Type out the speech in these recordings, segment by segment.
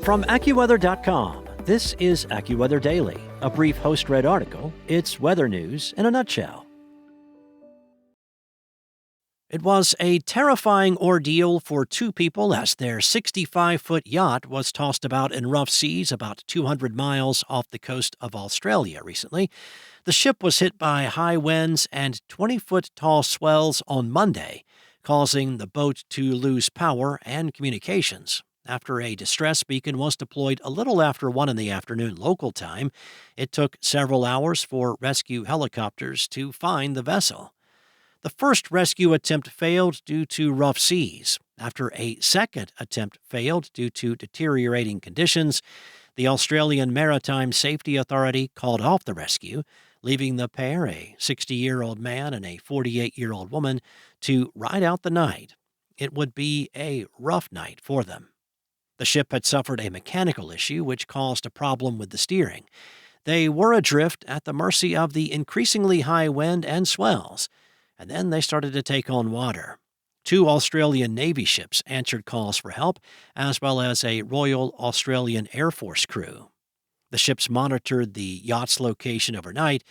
From AccuWeather.com, this is AccuWeather Daily, a brief host-read article. It's weather news in a nutshell. It was a terrifying ordeal for two people as their 65-foot yacht was tossed about in rough seas about 200 miles off the coast of Australia recently. The ship was hit by high winds and 20-foot-tall swells on Monday, causing the boat to lose power and communications. After a distress beacon was deployed a little after 1 p.m. local time, it took several hours for rescue helicopters to find the vessel. The first rescue attempt failed due to rough seas. After a second attempt failed due to deteriorating conditions, the Australian Maritime Safety Authority called off the rescue, leaving the pair, a 60-year-old man and a 48-year-old woman, to ride out the night. It would be a rough night for them. The ship had suffered a mechanical issue which caused a problem with the steering. They were adrift at the mercy of the increasingly high wind and swells, and then they started to take on water. 2 Australian Navy ships answered calls for help, as well as a Royal Australian Air Force crew. The ships monitored the yacht's location overnight,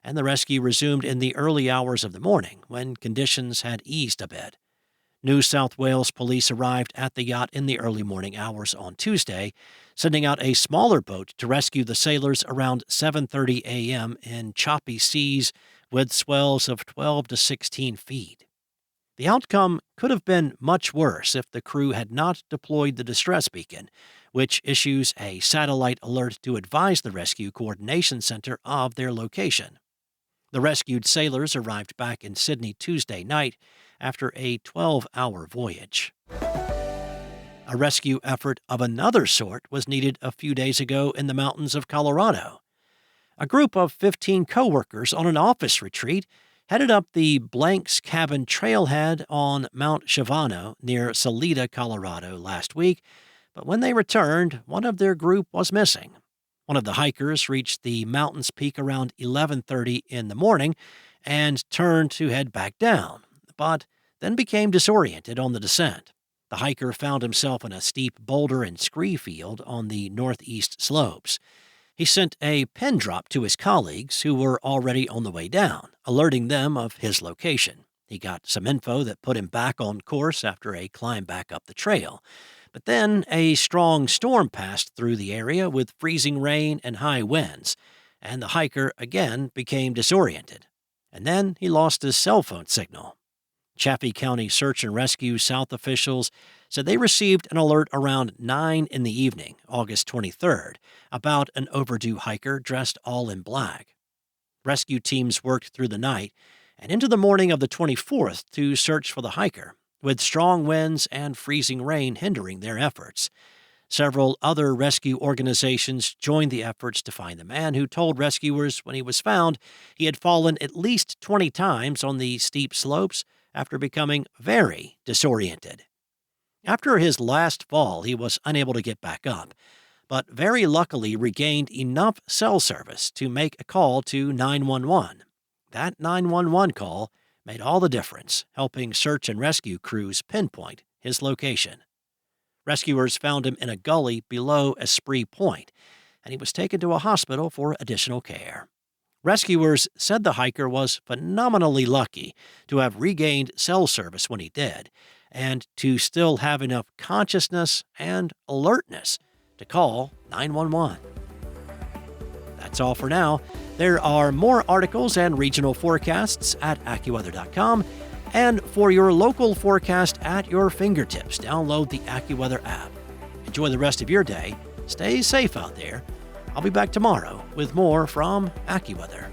and the rescue resumed in the early hours of the morning when conditions had eased a bit. New South Wales police arrived at the yacht in the early morning hours on Tuesday, sending out a smaller boat to rescue the sailors around 7:30 a.m. in choppy seas with swells of 12 to 16 feet. The outcome could have been much worse if the crew had not deployed the distress beacon, which issues a satellite alert to advise the Rescue Coordination Center of their location. The rescued sailors arrived back in Sydney Tuesday night after a 12-hour voyage. A rescue effort of another sort was needed a few days ago in the mountains of Colorado. A group of 15 co-workers on an office retreat headed up the Blanks Cabin trailhead on Mount Shavano near Salida, Colorado last week, but when they returned, one of their group was missing. One of the hikers reached the mountain's peak around 11:30 in the morning and turned to head back down, but then became disoriented on the descent. The hiker found himself in a steep boulder and scree field on the northeast slopes. He sent a pin drop to his colleagues who were already on the way down, alerting them of his location. He got some info that put him back on course after a climb back up the trail. But then a strong storm passed through the area with freezing rain and high winds, and the hiker again became disoriented. And then he lost his cell phone signal. Chaffee County Search and Rescue South officials said they received an alert around 9 in the evening, August 23rd, about an overdue hiker dressed all in black. Rescue teams worked through the night and into the morning of the 24th to search for the hiker, with strong winds and freezing rain hindering their efforts. Several other rescue organizations joined the efforts to find the man who told rescuers when he was found he had fallen at least 20 times on the steep slopes after becoming very disoriented. After his last fall, he was unable to get back up, but very luckily regained enough cell service to make a call to 911. That 911 call made all the difference, helping search and rescue crews pinpoint his location. Rescuers found him in a gully below Esprit Point, and he was taken to a hospital for additional care. Rescuers said the hiker was phenomenally lucky to have regained cell service when he did, and to still have enough consciousness and alertness to call 911. That's all for now. There are more articles and regional forecasts at AccuWeather.com, and for your local forecast at your fingertips, download the AccuWeather app. Enjoy the rest of your day. Stay safe out there. I'll be back tomorrow with more from AccuWeather.